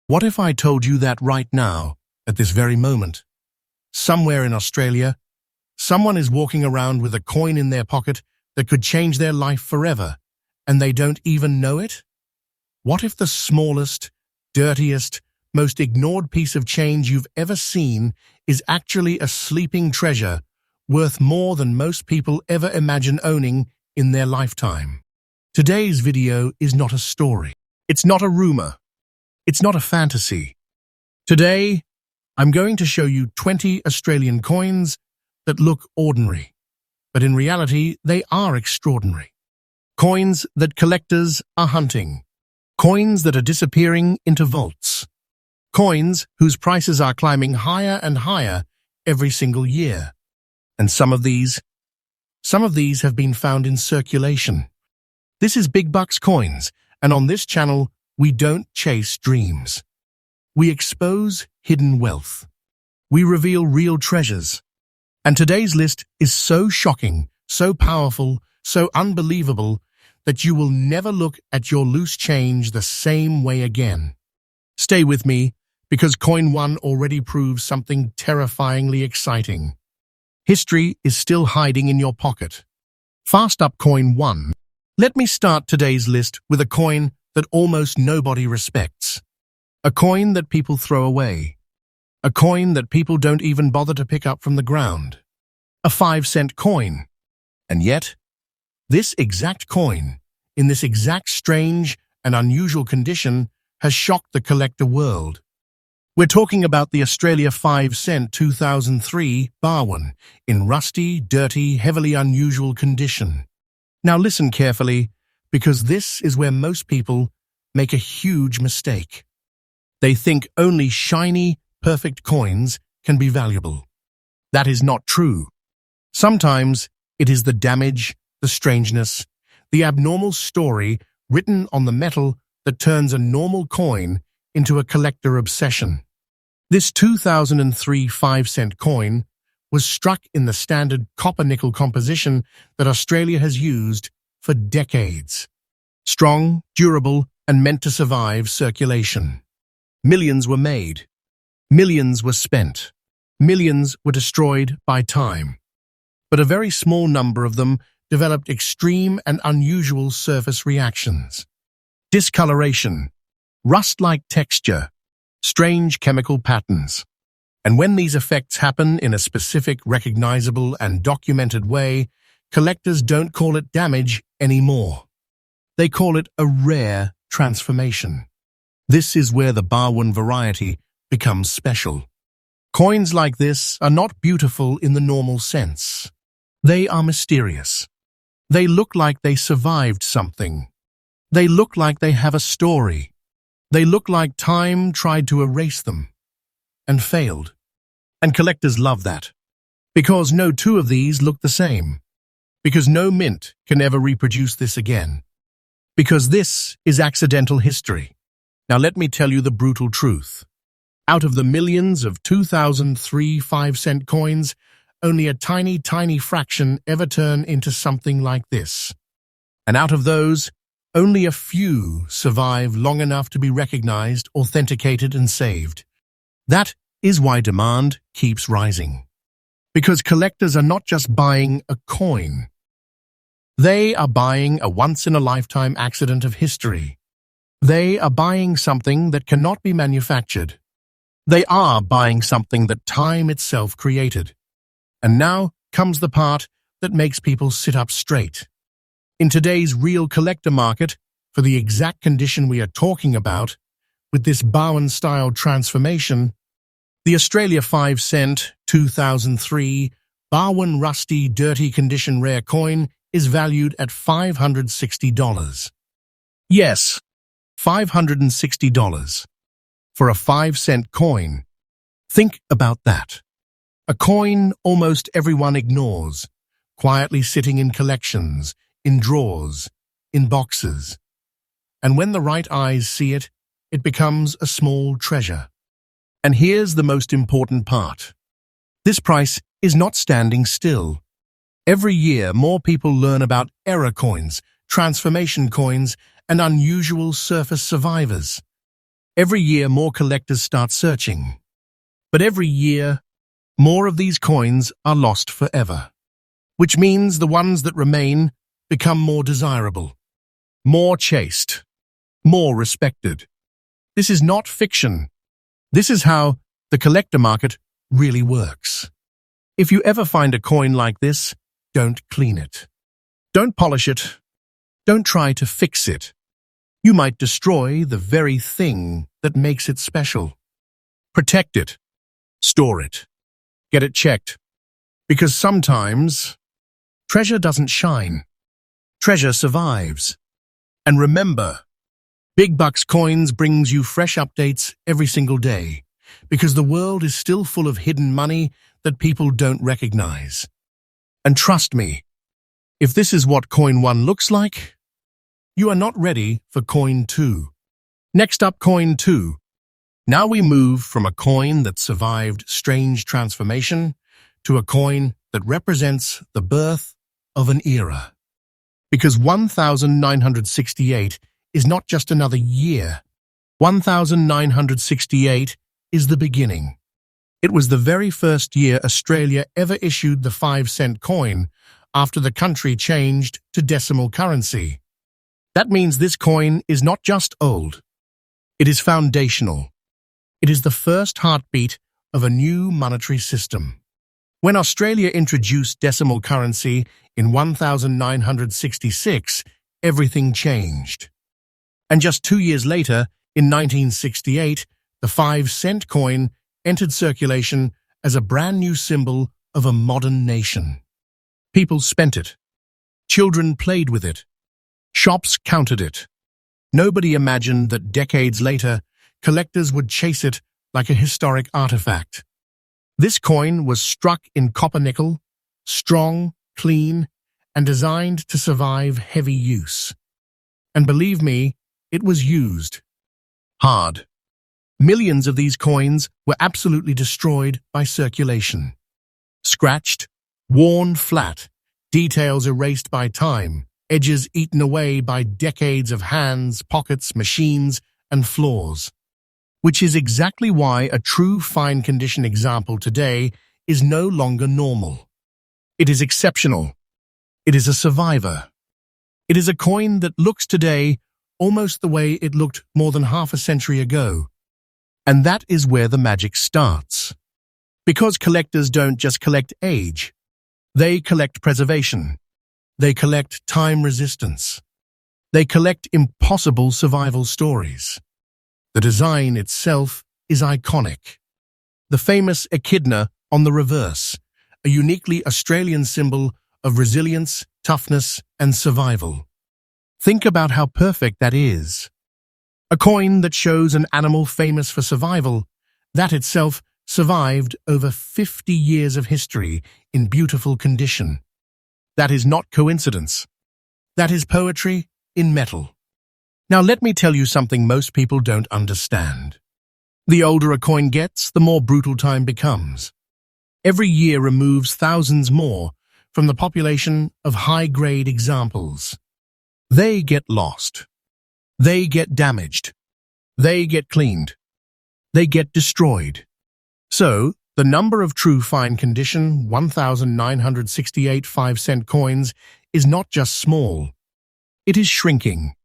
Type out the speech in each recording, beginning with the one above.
What if I told you that right now, at this very moment, somewhere in Australia, someone is walking around with a coin in their pocket that could change their life forever, and they don't even know it? What if the smallest, dirtiest, most ignored piece of change you've ever seen is actually a sleeping treasure worth more than most people ever imagine owning in their lifetime? Today's video is not a story. It's not a rumor. It's not a fantasy. Today, I'm going to show you 20 Australian coins that look ordinary, but in reality, they are extraordinary. Coins that collectors are hunting. Coins that are disappearing into vaults. Coins whose prices are climbing higher and higher every single year. And some of these have been found in circulation. This is Big Bucks Coins, and on this channel, we don't chase dreams. We expose hidden wealth. We reveal real treasures. And today's list is so shocking, so powerful, so unbelievable that you will never look at your loose change the same way again. Stay with me, because Coin 1 already proves something terrifyingly exciting. History is still hiding in your pocket. Fast up Coin 1. Let me start today's list with a coin that almost nobody respects. A coin that people throw away. A coin that people don't even bother to pick up from the ground. A 5-cent coin. And yet, this exact coin, in this exact strange and unusual condition, has shocked the collector world. We're talking about the Australia 5-cent 2003 Barwon in rusty, dirty, heavily unusual condition. Now listen carefully, because this is where most people make a huge mistake. They think only shiny, perfect coins can be valuable. That is not true. Sometimes it is the damage, the strangeness, the abnormal story written on the metal that turns a normal coin into a collector obsession. This 2003 5-cent coin was struck in the standard copper-nickel composition that Australia has used for decades. Strong, durable, and meant to survive circulation. Millions were made. Millions were spent. Millions were destroyed by time. But a very small number of them developed extreme and unusual surface reactions. Discoloration, rust-like texture, strange chemical patterns. And when these effects happen in a specific, recognizable, and documented way, collectors don't call it damage anymore. They call it a rare transformation. This is where the Barwon variety becomes special. Coins like this are not beautiful in the normal sense. They are mysterious. They look like they survived something. They look like they have a story. They look like time tried to erase them and failed. And collectors love that, because no two of these look the same, because no mint can ever reproduce this again, because this is accidental history. Now let me tell you the brutal truth. Out of the millions of 2003 5-cent coins, only a tiny, tiny fraction ever turn into something like this. And out of those, only a few survive long enough to be recognized, authenticated, and saved. That is why demand keeps rising. Because collectors are not just buying a coin. They are buying a once-in-a-lifetime accident of history. They are buying something that cannot be manufactured. They are buying something that time itself created. And now comes the part that makes people sit up straight. In today's real collector market, for the exact condition we are talking about, with this Barwon-style transformation, the Australia 5-cent 2003 Barwon rusty, dirty condition rare coin is valued at $560. Yes, $560 for a 5-cent coin. Think about that. A coin almost everyone ignores, quietly sitting in collections, in drawers, in boxes. And when the right eyes see it, it becomes a small treasure. And here's the most important part. This price is not standing still. Every year, more people learn about error coins, transformation coins, and unusual surface survivors. Every year, more collectors start searching. But every year, more of these coins are lost forever, which means the ones that remain become more desirable, more chased, more respected. This is not fiction. This is how the collector market really works. If you ever find a coin like this, don't clean it. Don't polish it. Don't try to fix it. You might destroy the very thing that makes it special. Protect it. Store it. Get it checked. Because sometimes, treasure doesn't shine. Treasure survives. And remember, Big Bucks Coins brings you fresh updates every single day, because the world is still full of hidden money that people don't recognize. And trust me, if this is what Coin 1 looks like, you are not ready for Coin 2. Next up, Coin 2. Now we move from a coin that survived strange transformation to a coin that represents the birth of an era. Because 1968 is not just another year. 1968 is the beginning. It was the very first year Australia ever issued the 5-cent coin after the country changed to decimal currency. That means this coin is not just old. It is foundational. It is the first heartbeat of a new monetary system. When Australia introduced decimal currency in 1966, everything changed. And just 2 years later, in 1968, the 5-cent coin entered circulation as a brand new symbol of a modern nation. People spent it. Children played with it. Shops counted it. Nobody imagined that decades later, collectors would chase it like a historic artifact. This coin was struck in copper nickel, strong, clean, and designed to survive heavy use. And believe me, it was used hard. Millions of these coins were absolutely destroyed by circulation. Scratched, worn flat, details erased by time, edges eaten away by decades of hands, pockets, machines, and flaws. Which is exactly why a true fine condition example today is no longer normal. It is exceptional. It is a survivor. It is a coin that looks today almost the way it looked more than half a century ago. And that is where the magic starts. Because collectors don't just collect age. They collect preservation. They collect time resistance. They collect impossible survival stories. The design itself is iconic. The famous echidna on the reverse, a uniquely Australian symbol of resilience, toughness, and survival. Think about how perfect that is. A coin that shows an animal famous for survival, that itself survived over 50 years of history in beautiful condition. That is not coincidence. That is poetry in metal. Now let me tell you something most people don't understand. The older a coin gets, the more brutal time becomes. Every year removes thousands more from the population of high-grade examples. They get lost. They get damaged. They get cleaned. They get destroyed. So, the number of true fine condition 1968 5-cent coins is not just small. It is shrinking.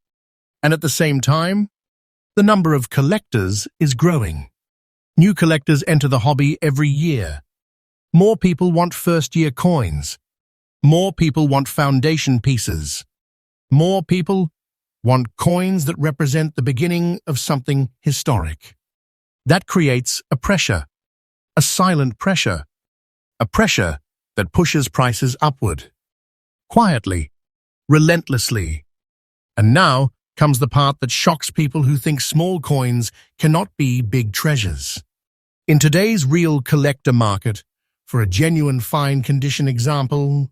And at the same time, the number of collectors is growing. New collectors enter the hobby every year. More people want first-year coins. More people want foundation pieces. More people want coins that represent the beginning of something historic. That creates a pressure, a silent pressure, a pressure that pushes prices upward. Quietly, relentlessly. And now comes the part that shocks people who think small coins cannot be big treasures. In today's real collector market, for a genuine fine condition example,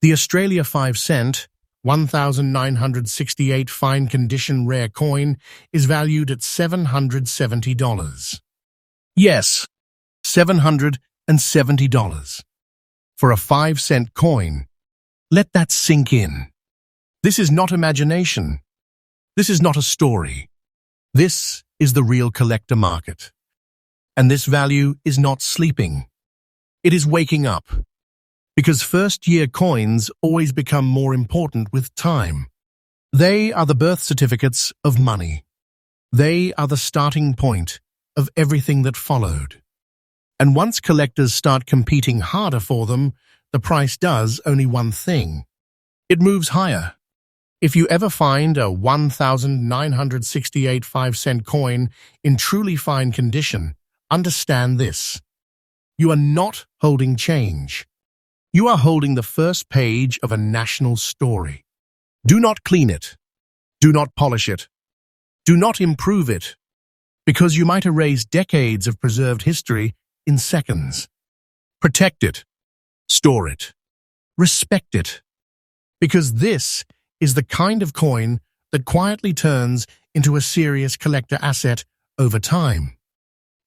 the Australia 5-cent 1968 fine condition rare coin is valued at $770. Yes, $770. For a 5-cent coin. Let that sink in. This is not imagination. This is not a story. This is the real collector market. And this value is not sleeping. It is waking up. Because first-year coins always become more important with time. They are the birth certificates of money. They are the starting point of everything that followed. And once collectors start competing harder for them, the price does only one thing. It moves higher. If you ever find a 1,968 5-cent coin in truly fine condition, understand this. You are not holding change. You are holding the first page of a national story. Do not clean it. Do not polish it. Do not improve it, because you might erase decades of preserved history in seconds. Protect it. Store it. Respect it. Because this is the kind of coin that quietly turns into a serious collector asset over time.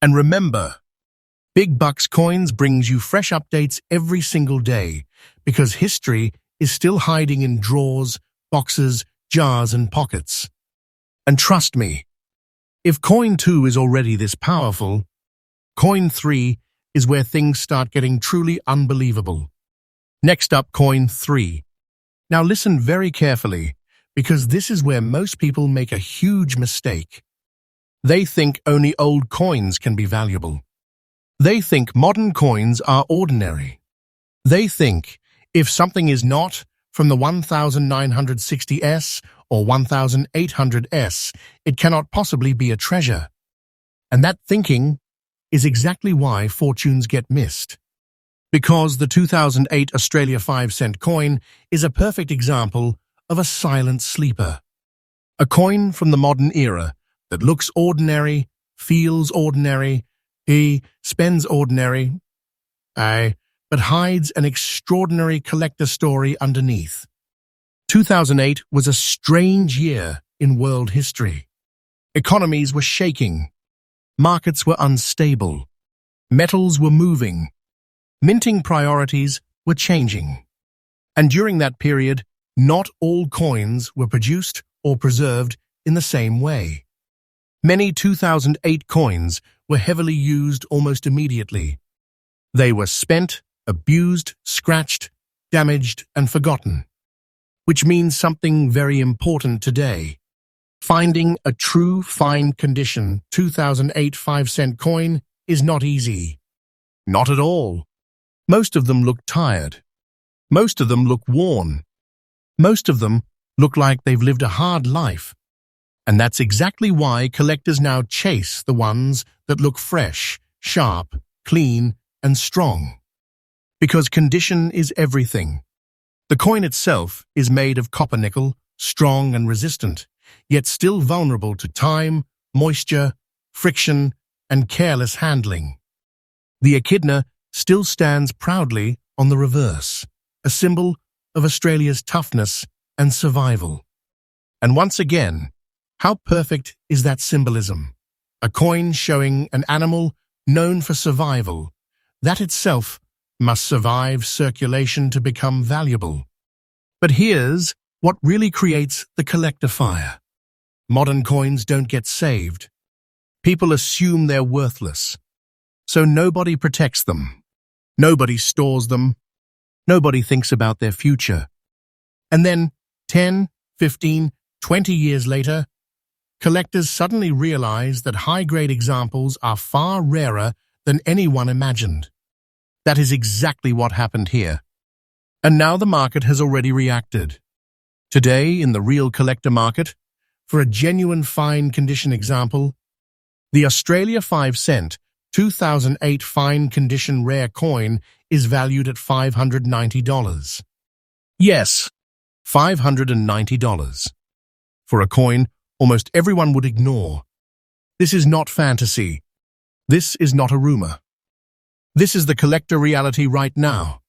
And remember, Big Bucks Coins brings you fresh updates every single day because history is still hiding in drawers, boxes, jars, and pockets. And trust me, if Coin 2 is already this powerful, Coin 3 is where things start getting truly unbelievable. Next up, Coin 3. Now listen very carefully, because this is where most people make a huge mistake. They think only old coins can be valuable. They think modern coins are ordinary. They think if something is not from the 1960s or 1800s, it cannot possibly be a treasure. And that thinking is exactly why fortunes get missed. Because the 2008 Australia 5-cent coin is a perfect example of a silent sleeper. A coin from the modern era that looks ordinary, feels ordinary, spends ordinary, but hides an extraordinary collector story underneath. 2008 was a strange year in world history. Economies were shaking. Markets were unstable. Metals were moving. Minting priorities were changing. And during that period, not all coins were produced or preserved in the same way. Many 2008 coins were heavily used almost immediately. They were spent, abused, scratched, damaged, and forgotten. Which means something very important today. Finding a true fine condition 2008 5-cent coin is not easy. Not at all. Most of them look tired. Most of them look worn. Most of them look like they've lived a hard life. And that's exactly why collectors now chase the ones that look fresh, sharp, clean, and strong. Because condition is everything. The coin itself is made of copper nickel, strong and resistant, yet still vulnerable to time, moisture, friction, and careless handling. The echidna still stands proudly on the reverse, a symbol of Australia's toughness and survival. And once again, how perfect is that symbolism? A coin showing an animal known for survival. That itself must survive circulation to become valuable. But here's what really creates the collector fire. Modern coins don't get saved. People assume they're worthless. So nobody protects them. Nobody stores them. Nobody thinks about their future. And then 10, 15, 20 years later, collectors suddenly realize that high-grade examples are far rarer than anyone imagined. That is exactly what happened here. And now the market has already reacted. Today, in the real collector market, for a genuine fine condition example, the Australia 5-cent 2008 fine condition rare coin is valued at $590. Yes, $590. For a coin almost everyone would ignore. This is not fantasy. This is not a rumor. This is the collector reality right now.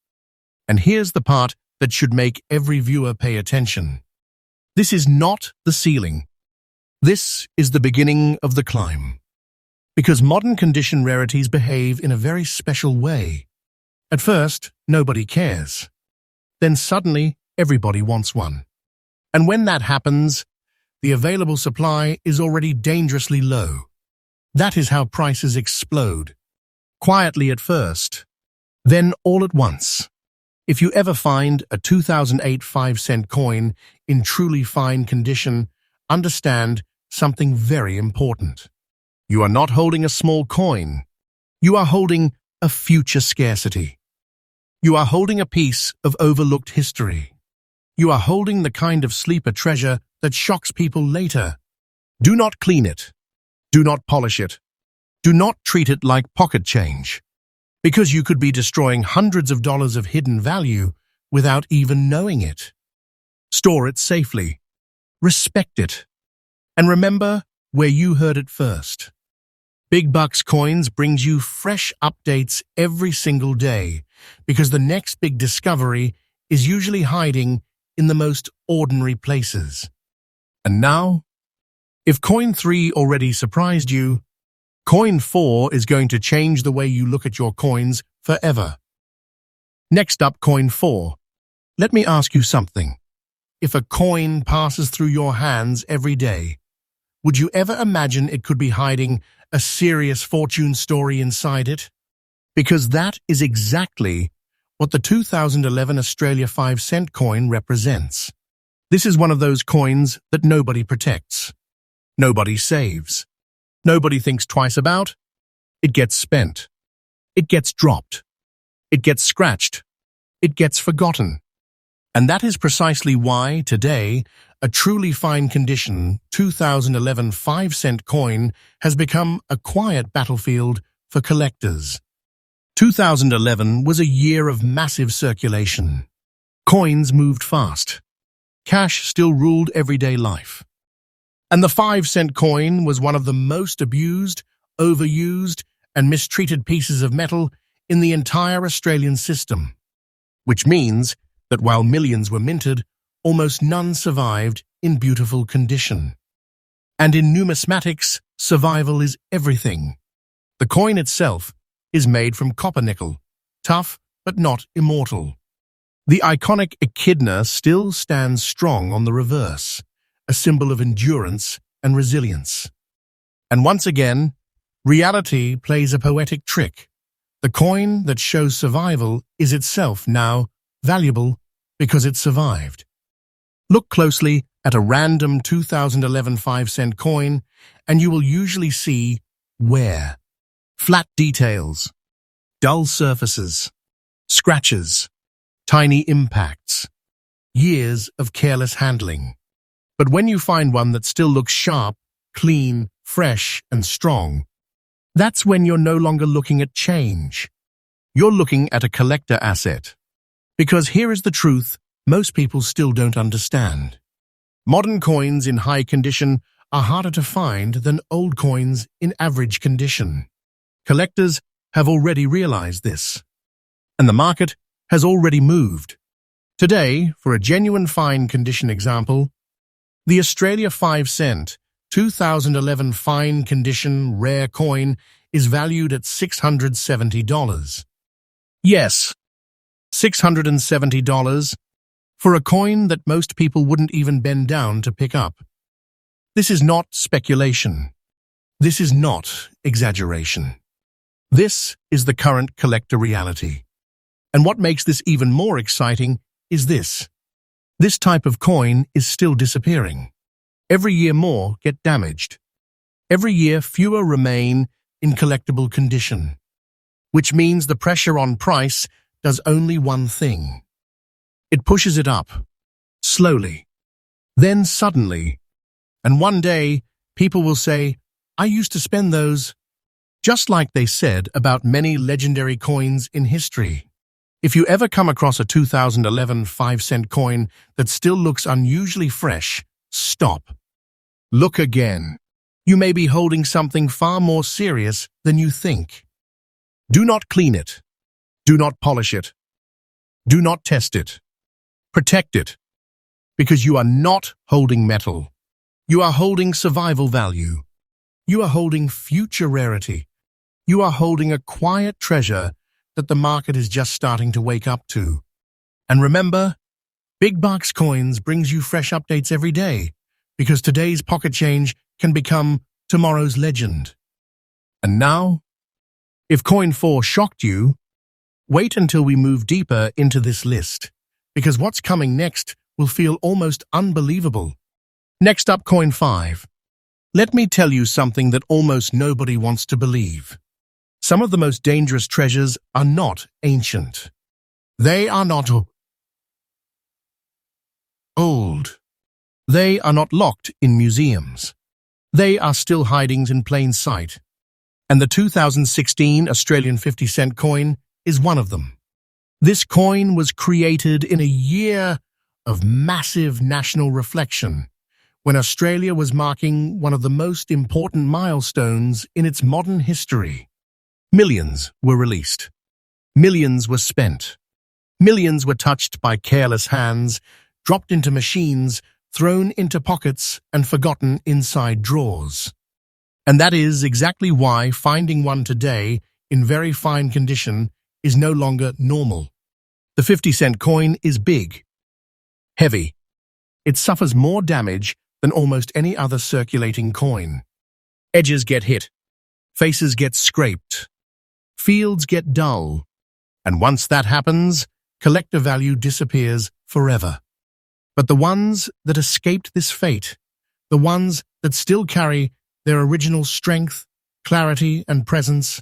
And here's the part that should make every viewer pay attention. This is not the ceiling. This is the beginning of the climb. Because modern condition rarities behave in a very special way. At first, nobody cares. Then suddenly, everybody wants one. And when that happens, the available supply is already dangerously low. That is how prices explode. Quietly at first, then all at once. If you ever find a 2008 5-cent coin in truly fine condition, understand something very important. You are not holding a small coin. You are holding a future scarcity. You are holding a piece of overlooked history. You are holding the kind of sleeper treasure that shocks people later. Do not clean it. Do not polish it. Do not treat it like pocket change, because you could be destroying hundreds of dollars of hidden value without even knowing it. Store it safely. Respect it. And remember where you heard it first. Big Bucks Coins brings you fresh updates every single day, because the next big discovery is usually hiding in the most ordinary places. And now, if Coin 3 already surprised you, Coin 4 is going to change the way you look at your coins forever. Next up, Coin 4. Let me ask you something. If a coin passes through your hands every day, would you ever imagine it could be hiding a serious fortune story inside it? Because that is exactly what the 2011 Australia 5-cent coin represents. This is one of those coins that nobody protects. Nobody saves. Nobody thinks twice about. It gets spent. It gets dropped. It gets scratched. It gets forgotten. And that is precisely why, today, a truly fine condition 2011 5-cent coin has become a quiet battlefield for collectors. 2011 was a year of massive circulation. Coins moved fast. Cash still ruled everyday life. And the 5-cent coin was one of the most abused, overused, and mistreated pieces of metal in the entire Australian system. Which means that while millions were minted, almost none survived in beautiful condition. And in numismatics, survival is everything. The coin itself is made from copper nickel, tough but not immortal. The iconic echidna still stands strong on the reverse, a symbol of endurance and resilience. And once again, reality plays a poetic trick. The coin that shows survival is itself now valuable because it survived. Look closely at a random 2011 5-cent coin, and you will usually see wear, flat details, dull surfaces, scratches, tiny impacts, years of careless handling. But when you find one that still looks sharp, clean, fresh, and strong, that's when you're no longer looking at change. You're looking at a collector asset. Because here is the truth most people still don't understand. Modern coins in high condition are harder to find than old coins in average condition. Collectors have already realized this, and the market has already moved. Today, for a genuine fine condition example, the Australia 5-cent 2011 fine condition rare coin is valued at $670. Yes, $670 for a coin that most people wouldn't even bend down to pick up. This is not speculation. This is not exaggeration. This is the current collector reality. And what makes this even more exciting is this. This type of coin is still disappearing. Every year more get damaged. Every year fewer remain in collectible condition, which means the pressure on price does only one thing. It pushes it up, slowly, then suddenly, and one day people will say, I used to spend those, just like they said about many legendary coins in history. If you ever come across a 2011 5-cent coin that still looks unusually fresh, stop. Look again. You may be holding something far more serious than you think. Do not clean it. Do not polish it. Do not test it. Protect it. Because you are not holding metal. You are holding survival value. You are holding future rarity. You are holding a quiet treasure that the market is just starting to wake up to. And remember, Big Bucks Coins brings you fresh updates every day, because today's pocket change can become tomorrow's legend. And now, if coin 4 shocked you, wait until we move deeper into this list, because what's coming next will feel almost unbelievable. Next up, coin 5. Let me tell you something that almost nobody wants to believe. Some of the most dangerous treasures are not ancient. They are not old. They are not locked in museums. They are still hiding in plain sight. And the 2016 Australian 50-cent coin is one of them. This coin was created in a year of massive national reflection, when Australia was marking one of the most important milestones in its modern history. Millions were released. Millions were spent. Millions were touched by careless hands, dropped into machines, thrown into pockets, and forgotten inside drawers. And that is exactly why finding one today in very fine condition is no longer normal. The 50-cent coin is big, heavy. It suffers more damage than almost any other circulating coin. Edges get hit, faces get scraped, fields get dull, and once that happens, collector value disappears forever. But the ones that escaped this fate, the ones that still carry their original strength, clarity, and presence,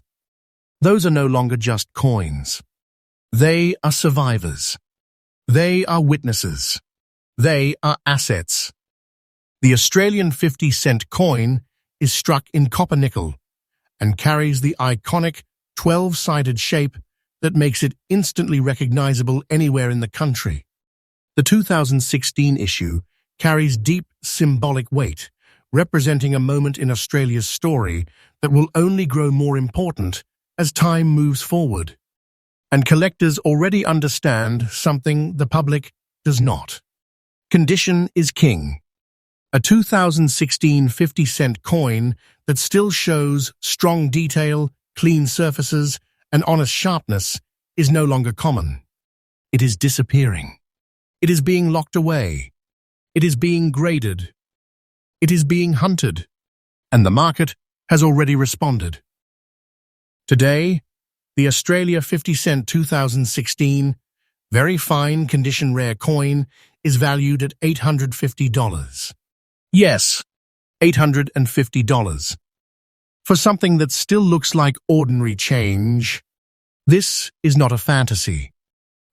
those are no longer just coins. They are survivors. They are witnesses. They are assets. The Australian 50-cent coin is struck in copper nickel and carries the iconic 12-sided shape that makes it instantly recognizable anywhere in the country. The 2016 issue carries deep symbolic weight, representing a moment in Australia's story that will only grow more important as time moves forward. And collectors already understand something the public does not. Condition is king. A 2016 50-cent coin that still shows strong detail, clean surfaces, and honest sharpness is no longer common. It is disappearing. It is being locked away. It is being graded. It is being hunted. And the market has already responded. Today, the Australia 50-cent 2016 very fine condition rare coin is valued at $850. Yes, $850. For something that still looks like ordinary change. This is not a fantasy.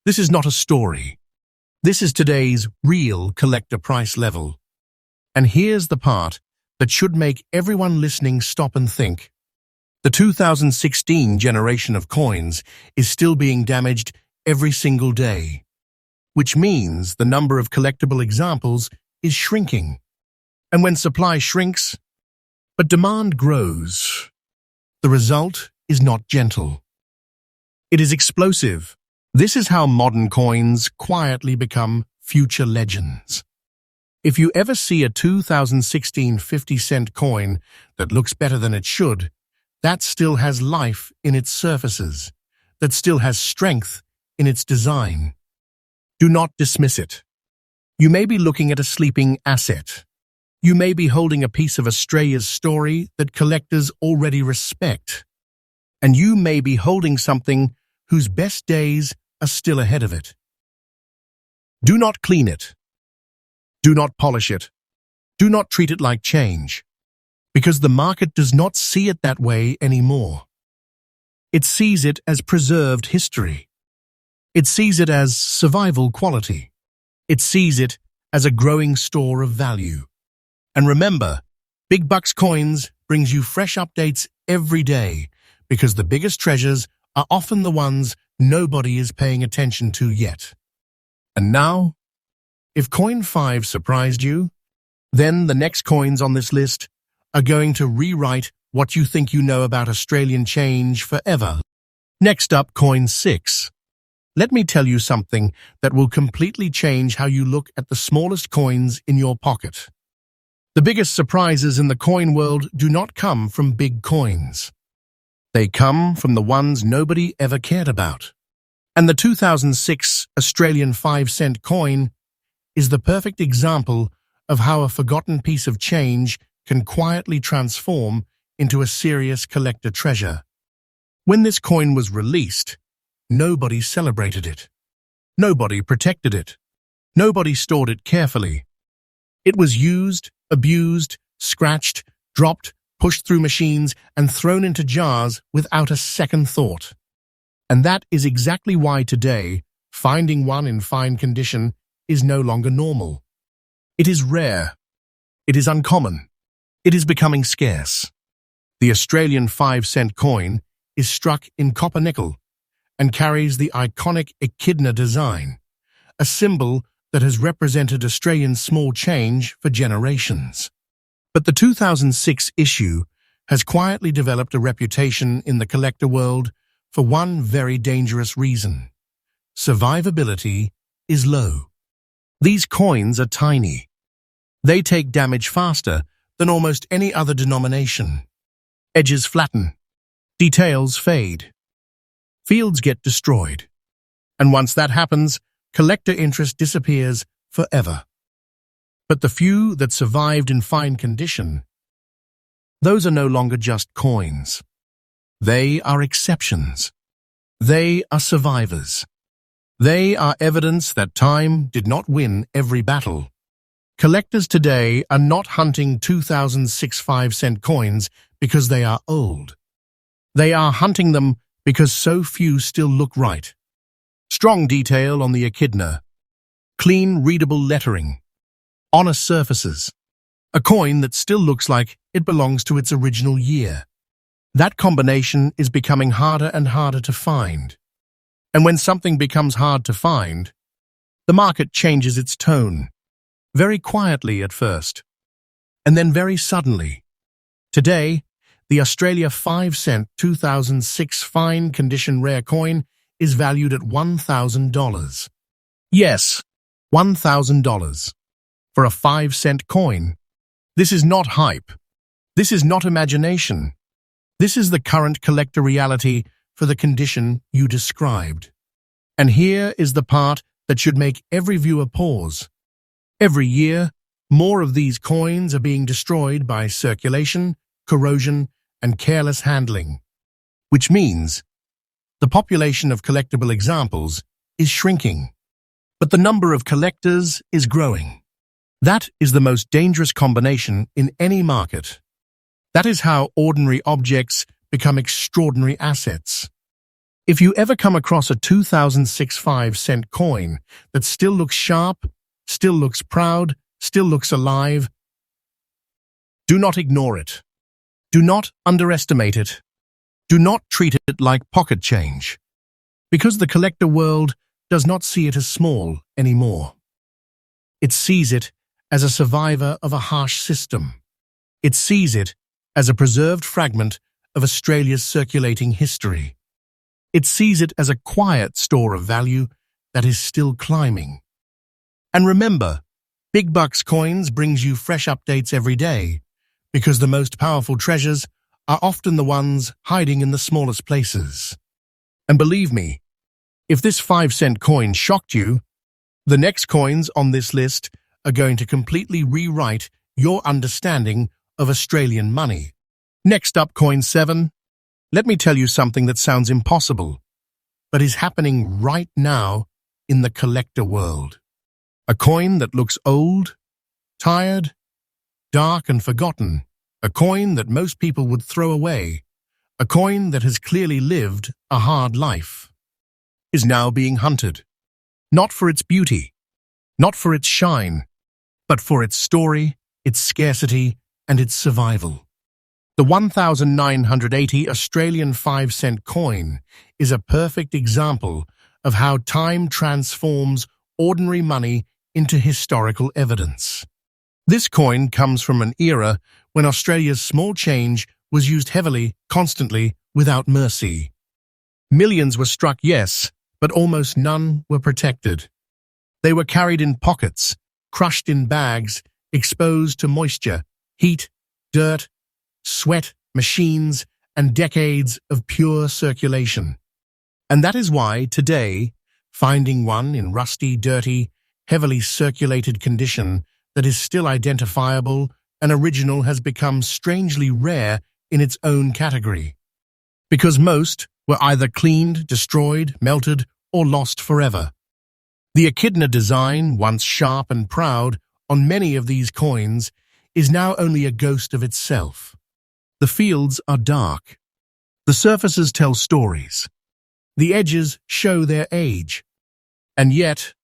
This is not a story. This is today's real collector price level. And here's the part that should make everyone listening stop and think. The 2016 generation of coins is still being damaged every single day, which means the number of collectible examples is shrinking. And when supply shrinks, but demand grows, the result is not gentle. It is explosive. This is how modern coins quietly become future legends. If you ever see a 2016 50-cent coin that looks better than it should, that still has life in its surfaces, that still has strength in its design. Do not dismiss it. You may be looking at a sleeping asset. You may be holding a piece of Australia's story that collectors already respect. And you may be holding something whose best days are still ahead of it. Do not clean it. Do not polish it. Do not treat it like change, because the market does not see it that way anymore. It sees it as preserved history. It sees it as survival quality. It sees it as a growing store of value. And remember, Big Bucks Coins brings you fresh updates every day, because the biggest treasures are often the ones nobody is paying attention to yet. And now, if coin 5 surprised you, then the next coins on this list are going to rewrite what you think you know about Australian change forever. Next up, coin 6. Let me tell you something that will completely change how you look at the smallest coins in your pocket. The biggest surprises in the coin world do not come from big coins. They come from the ones nobody ever cared about. And the 2006 Australian 5-cent coin is the perfect example of how a forgotten piece of change can quietly transform into a serious collector treasure. When this coin was released, nobody celebrated it. Nobody protected it. Nobody stored it carefully. It was used, abused, scratched, dropped, pushed through machines, and thrown into jars without a second thought. And that is exactly why today, finding one in fine condition is no longer normal. It is rare. It is uncommon. It is becoming scarce. The Australian 5-cent coin is struck in copper nickel and carries the iconic echidna design, a symbol that has represented Australian small change for generations. But the 2006 issue has quietly developed a reputation in the collector world for one very dangerous reason. Survivability is low. These coins are tiny. They take damage faster than almost any other denomination. Edges flatten. Details fade. Fields get destroyed. And once that happens, collector interest disappears forever. But the few that survived in fine condition, those are no longer just coins. They are exceptions. They are survivors. They are evidence that time did not win every battle. Collectors today are not hunting 2006 5-cent coins because they are old. They are hunting them because so few still look right. Strong detail on the echidna. Clean, readable lettering. Honest surfaces. A coin that still looks like it belongs to its original year. That combination is becoming harder and harder to find. And when something becomes hard to find, the market changes its tone. Very quietly at first, and then very suddenly. Today, the Australia 5-cent 2006 fine condition rare coin is valued at $1,000. Yes, $1,000. For a 5-cent coin. This is not hype. This is not imagination. This is the current collector reality for the condition you described. And here is the part that should make every viewer pause. Every year, more of these coins are being destroyed by circulation, corrosion, and careless handling, which means the population of collectible examples is shrinking, but the number of collectors is growing. That is the most dangerous combination in any market. That is how ordinary objects become extraordinary assets. If you ever come across a 2006 5-cent coin that still looks sharp, still looks proud, still looks alive, do not ignore it. Do not underestimate it. Do not treat it like pocket change, because the collector world does not see it as small anymore. It sees it as a survivor of a harsh system. It sees it as a preserved fragment of Australia's circulating history. It sees it as a quiet store of value that is still climbing. And remember, Big Bucks Coins brings you fresh updates every day, because the most powerful treasures are often the ones hiding in the smallest places. And believe me, if this 5-cent coin shocked you, the next coins on this list are going to completely rewrite your understanding of Australian money. Next up, coin 7. Let me tell you something that sounds impossible, but is happening right now in the collector world. A coin that looks old, tired, dark and forgotten. A coin that most people would throw away. A coin that has clearly lived a hard life. Is now being hunted. Not for its beauty, not for its shine, but for its story, its scarcity, and its survival. The 1980 Australian 5-cent coin is a perfect example of how time transforms ordinary money into historical evidence. This coin comes from an era when Australia's small change was used heavily, constantly, without mercy. Millions were struck, yes, but almost none were protected. They were carried in pockets, crushed in bags, exposed to moisture, heat, dirt, sweat, machines, and decades of pure circulation. And that is why, today, finding one in rusty, dirty, heavily circulated condition that is still identifiable and original has become strangely rare in its own category, because most were either cleaned, destroyed, melted, or lost forever. The echidna design, once sharp and proud on many of these coins, is now only a ghost of itself. The fields are dark. The surfaces tell stories. The edges show their age. And yet,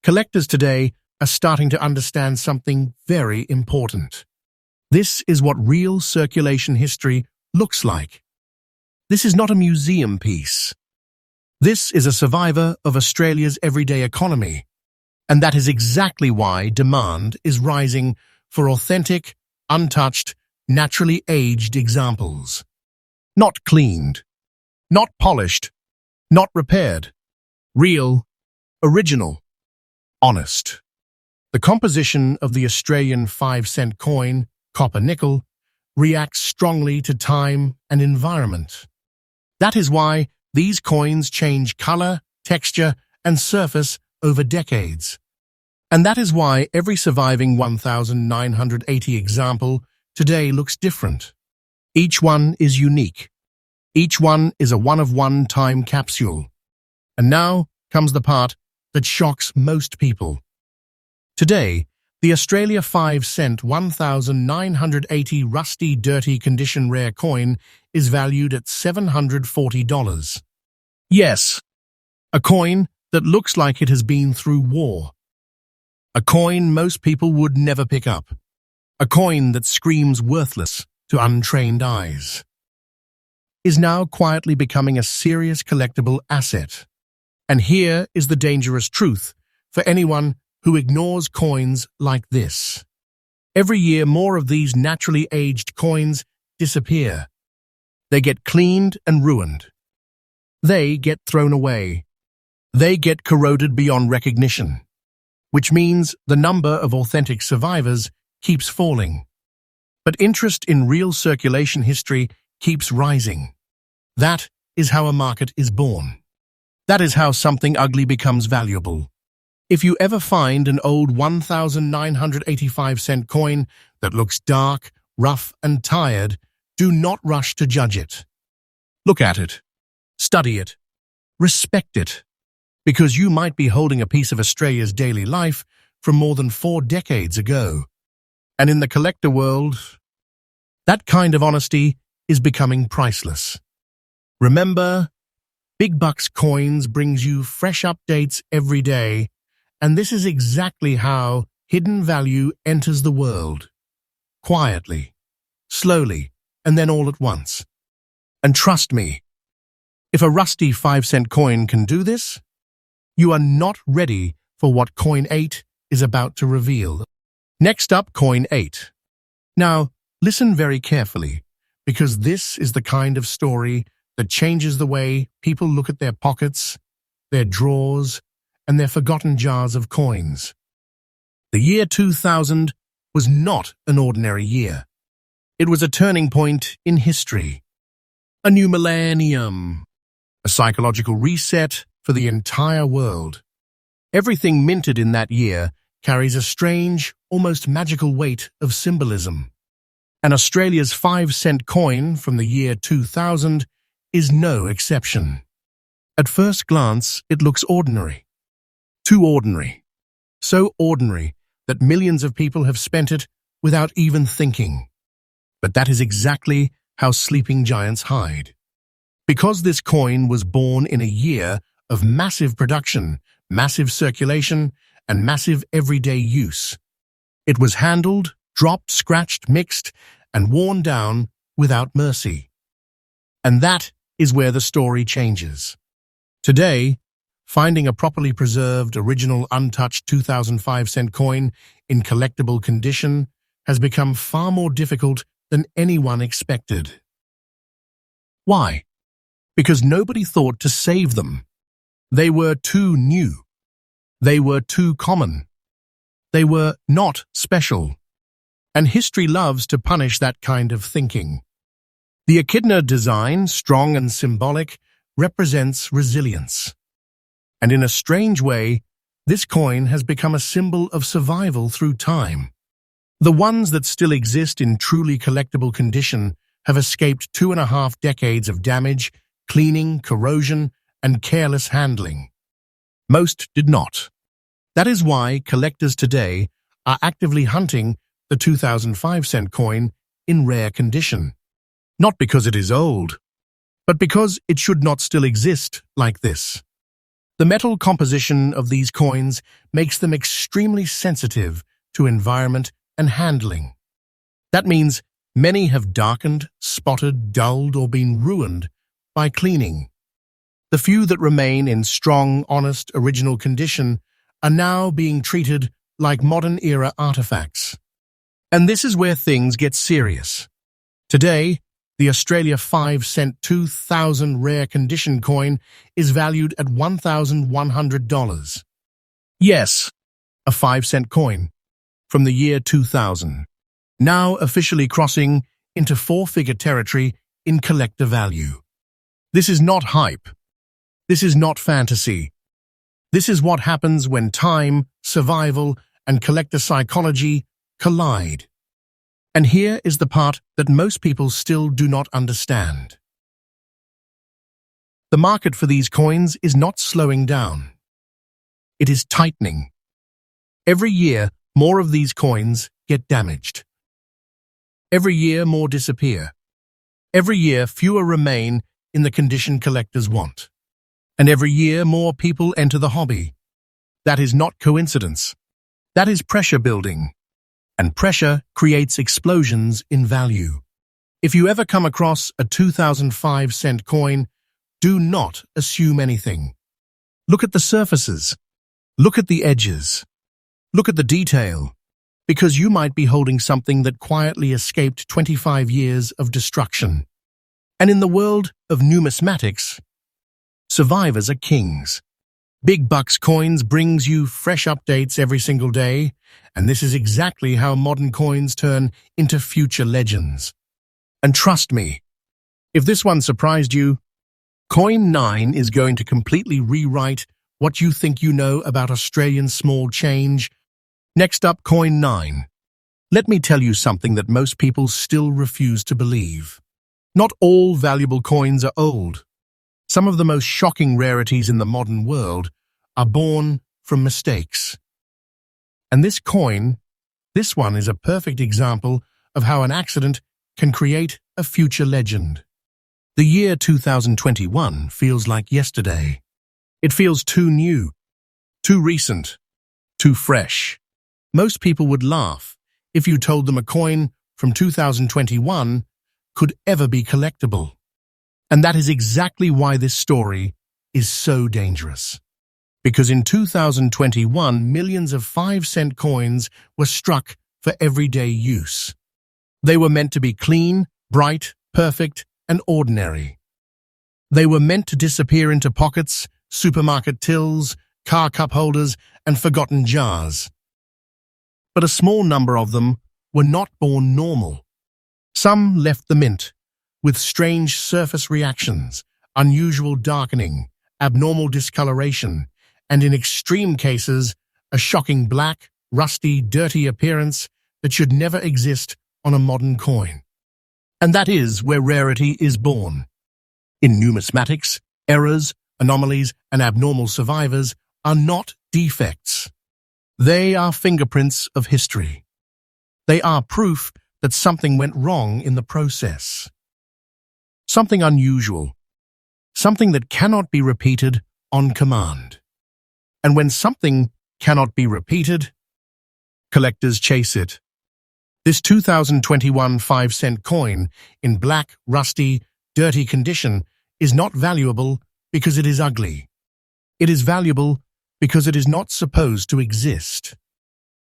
collectors today are starting to understand something very important. This is what real circulation history looks like. This is not a museum piece. This is a survivor of Australia's everyday economy. And that is exactly why demand is rising for authentic, untouched, naturally aged examples. Not cleaned, not polished, not repaired. Real, original, honest. The composition of the Australian 5-cent coin, copper nickel, reacts strongly to time and environment. That is why these coins change color, texture, and surface over decades. And that is why every surviving 1,980 example today looks different. Each one is unique. Each one is a one-of-one time capsule. And now comes the part that shocks most people. Today, the Australia 5-cent 1,980 rusty, dirty condition rare coin is valued at $740. Yes, a coin that looks like it has been through war. A coin most people would never pick up. A coin that screams worthless to untrained eyes. Is now quietly becoming a serious collectible asset. And here is the dangerous truth for anyone who ignores coins like this. Every year, more of these naturally aged coins disappear. They get cleaned and ruined. They get thrown away. They get corroded beyond recognition, which means the number of authentic survivors keeps falling. But interest in real circulation history keeps rising. That is how a market is born. That is how something ugly becomes valuable. If you ever find an old 1,985-cent coin that looks dark, rough, and tired, do not rush to judge it. Look at it. Study it. Respect it. Because you might be holding a piece of Australia's daily life from more than 4 decades ago. And in the collector world, that kind of honesty is becoming priceless. Remember, Big Bucks Coins brings you fresh updates every day, and this is exactly how hidden value enters the world. Quietly, slowly, and then all at once. And trust me, if a rusty 5-cent coin can do this, you are not ready for what Coin 8 is about to reveal. Next up, Coin 8. Now, listen very carefully, because this is the kind of story that changes the way people look at their pockets, their drawers, and their forgotten jars of coins. The year 2000 was not an ordinary year. It was a turning point in history. A new millennium. A psychological reset for the entire world. Everything minted in that year carries a strange, almost magical weight of symbolism. And Australia's 5-cent coin from the year 2000 is no exception. At first glance, it looks ordinary. Too ordinary. So ordinary that millions of people have spent it without even thinking. But that is exactly how sleeping giants hide. Because this coin was born in a year of massive production, massive circulation, and massive everyday use. It was handled, dropped, scratched, mixed, and worn down without mercy. And that is where the story changes. Today, finding a properly preserved, original, untouched 2005-cent coin in collectible condition has become far more difficult than anyone expected. Why? Because nobody thought to save them. They were too new. They were too common. They were not special. And history loves to punish that kind of thinking. The echidna design, strong and symbolic, represents resilience. And in a strange way, this coin has become a symbol of survival through time. The ones that still exist in truly collectible condition have escaped 2.5 decades of damage, cleaning, corrosion, and careless handling. Most did not. That is why collectors today are actively hunting the 2005-cent coin in rare condition. Not because it is old, but because it should not still exist like this. The metal composition of these coins makes them extremely sensitive to environment and handling. That means many have darkened, spotted, dulled, or been ruined by cleaning. The few that remain in strong, honest, original condition are now being treated like modern-era artifacts. And this is where things get serious. Today, the Australia 5-cent 2000 rare condition coin is valued at $1,100. Yes, a 5-cent coin from the year 2000, now officially crossing into four-figure territory in collector value. This is not hype. This is not fantasy. This is what happens when time, survival, and collector psychology collide. And here is the part that most people still do not understand. The market for these coins is not slowing down. It is tightening. Every year, more of these coins get damaged. Every year, more disappear. Every year, fewer remain in the condition collectors want. And every year, more people enter the hobby. That is not coincidence. That is pressure building. And pressure creates explosions in value. If you ever come across a 2005-cent coin, do not assume anything. Look at the surfaces. Look at the edges. Look at the detail. Because you might be holding something that quietly escaped 25 years of destruction. And in the world of numismatics, survivors are kings. Big Bucks Coins brings you fresh updates every single day, and this is exactly how modern coins turn into future legends. And trust me, if this one surprised you, Coin 9 is going to completely rewrite what you think you know about Australian small change. Next up, Coin 9. Let me tell you something that most people still refuse to believe. Not all valuable coins are old. Some of the most shocking rarities in the modern world are born from mistakes. And this coin, this one is a perfect example of how an accident can create a future legend. The year 2021 feels like yesterday. It feels too new, too recent, too fresh. Most people would laugh if you told them a coin from 2021 could ever be collectible. And that is exactly why this story is so dangerous. Because in 2021, millions of 5-cent coins were struck for everyday use. They were meant to be clean, bright, perfect, and ordinary. They were meant to disappear into pockets, supermarket tills, car cup holders, and forgotten jars. But a small number of them were not born normal. Some left the mint with strange surface reactions, unusual darkening, abnormal discoloration, and in extreme cases, a shocking black, rusty, dirty appearance that should never exist on a modern coin. And that is where rarity is born. In numismatics, errors, anomalies, and abnormal survivors are not defects. They are fingerprints of history. They are proof that something went wrong in the process. Something unusual. Something that cannot be repeated on command. And when something cannot be repeated, collectors chase it. This 2021 5-cent coin in black, rusty, dirty condition is not valuable because it is ugly. It is valuable because it is not supposed to exist.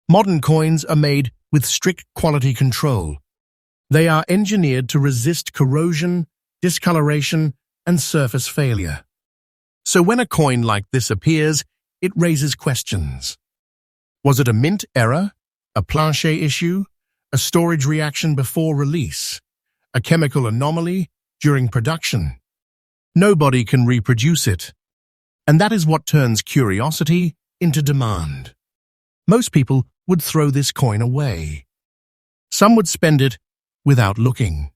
Modern coins are made with strict quality control. They are engineered to resist corrosion, discoloration, and surface failure. So when a coin like this appears, it raises questions. Was it a mint error? A planchet issue? A storage reaction before release? A chemical anomaly during production? Nobody can reproduce it. And that is what turns curiosity into demand. Most people would throw this coin away. Some would spend it without looking.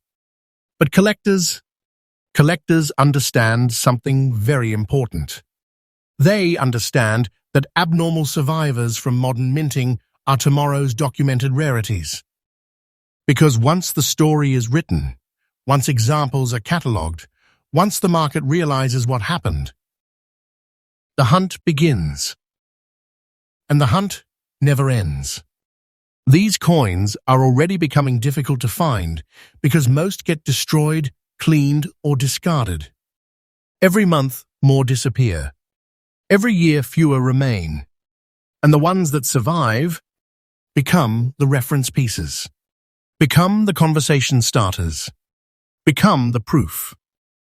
But collectors understand something very important. They understand that abnormal survivors from modern minting are tomorrow's documented rarities. Because once the story is written, once examples are catalogued, once the market realizes what happened, the hunt begins. And the hunt never ends. These coins are already becoming difficult to find because most get destroyed, cleaned, or discarded. Every month, more disappear. Every year, fewer remain. And the ones that survive become the reference pieces, become the conversation starters, become the proof.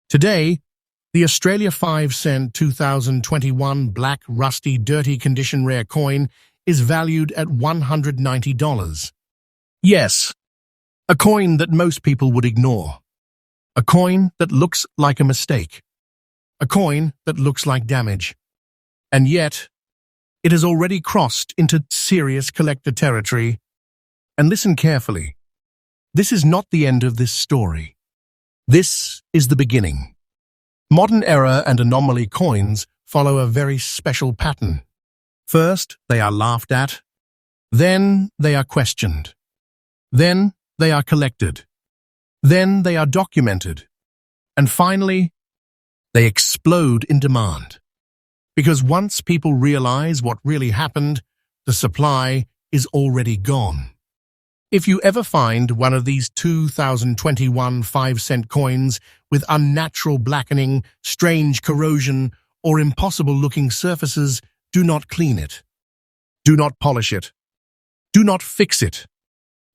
Today, the Australia 5-cent 2021 black, rusty, dirty condition rare coin is valued at $190. Yes, a coin that most people would ignore. A coin that looks like a mistake. A coin that looks like damage. And yet, it has already crossed into serious collector territory. And listen carefully. This is not the end of this story. This is the beginning. Modern era and anomaly coins follow a very special pattern. First, they are laughed at. Then, they are questioned. Then, they are collected. Then, they are documented. And finally, they explode in demand. Because once people realize what really happened, the supply is already gone. If you ever find one of these 2021 5-cent coins with unnatural blackening, strange corrosion, or impossible-looking surfaces, do not clean it. Do not polish it. Do not fix it.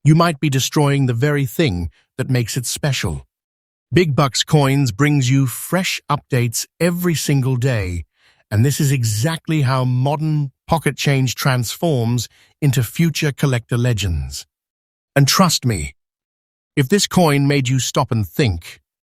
You might be destroying the very thing that makes it special. Big Bucks Coins brings you fresh updates every single day, and this is exactly how modern pocket change transforms into future collector legends. And trust me, if this coin made you stop and think,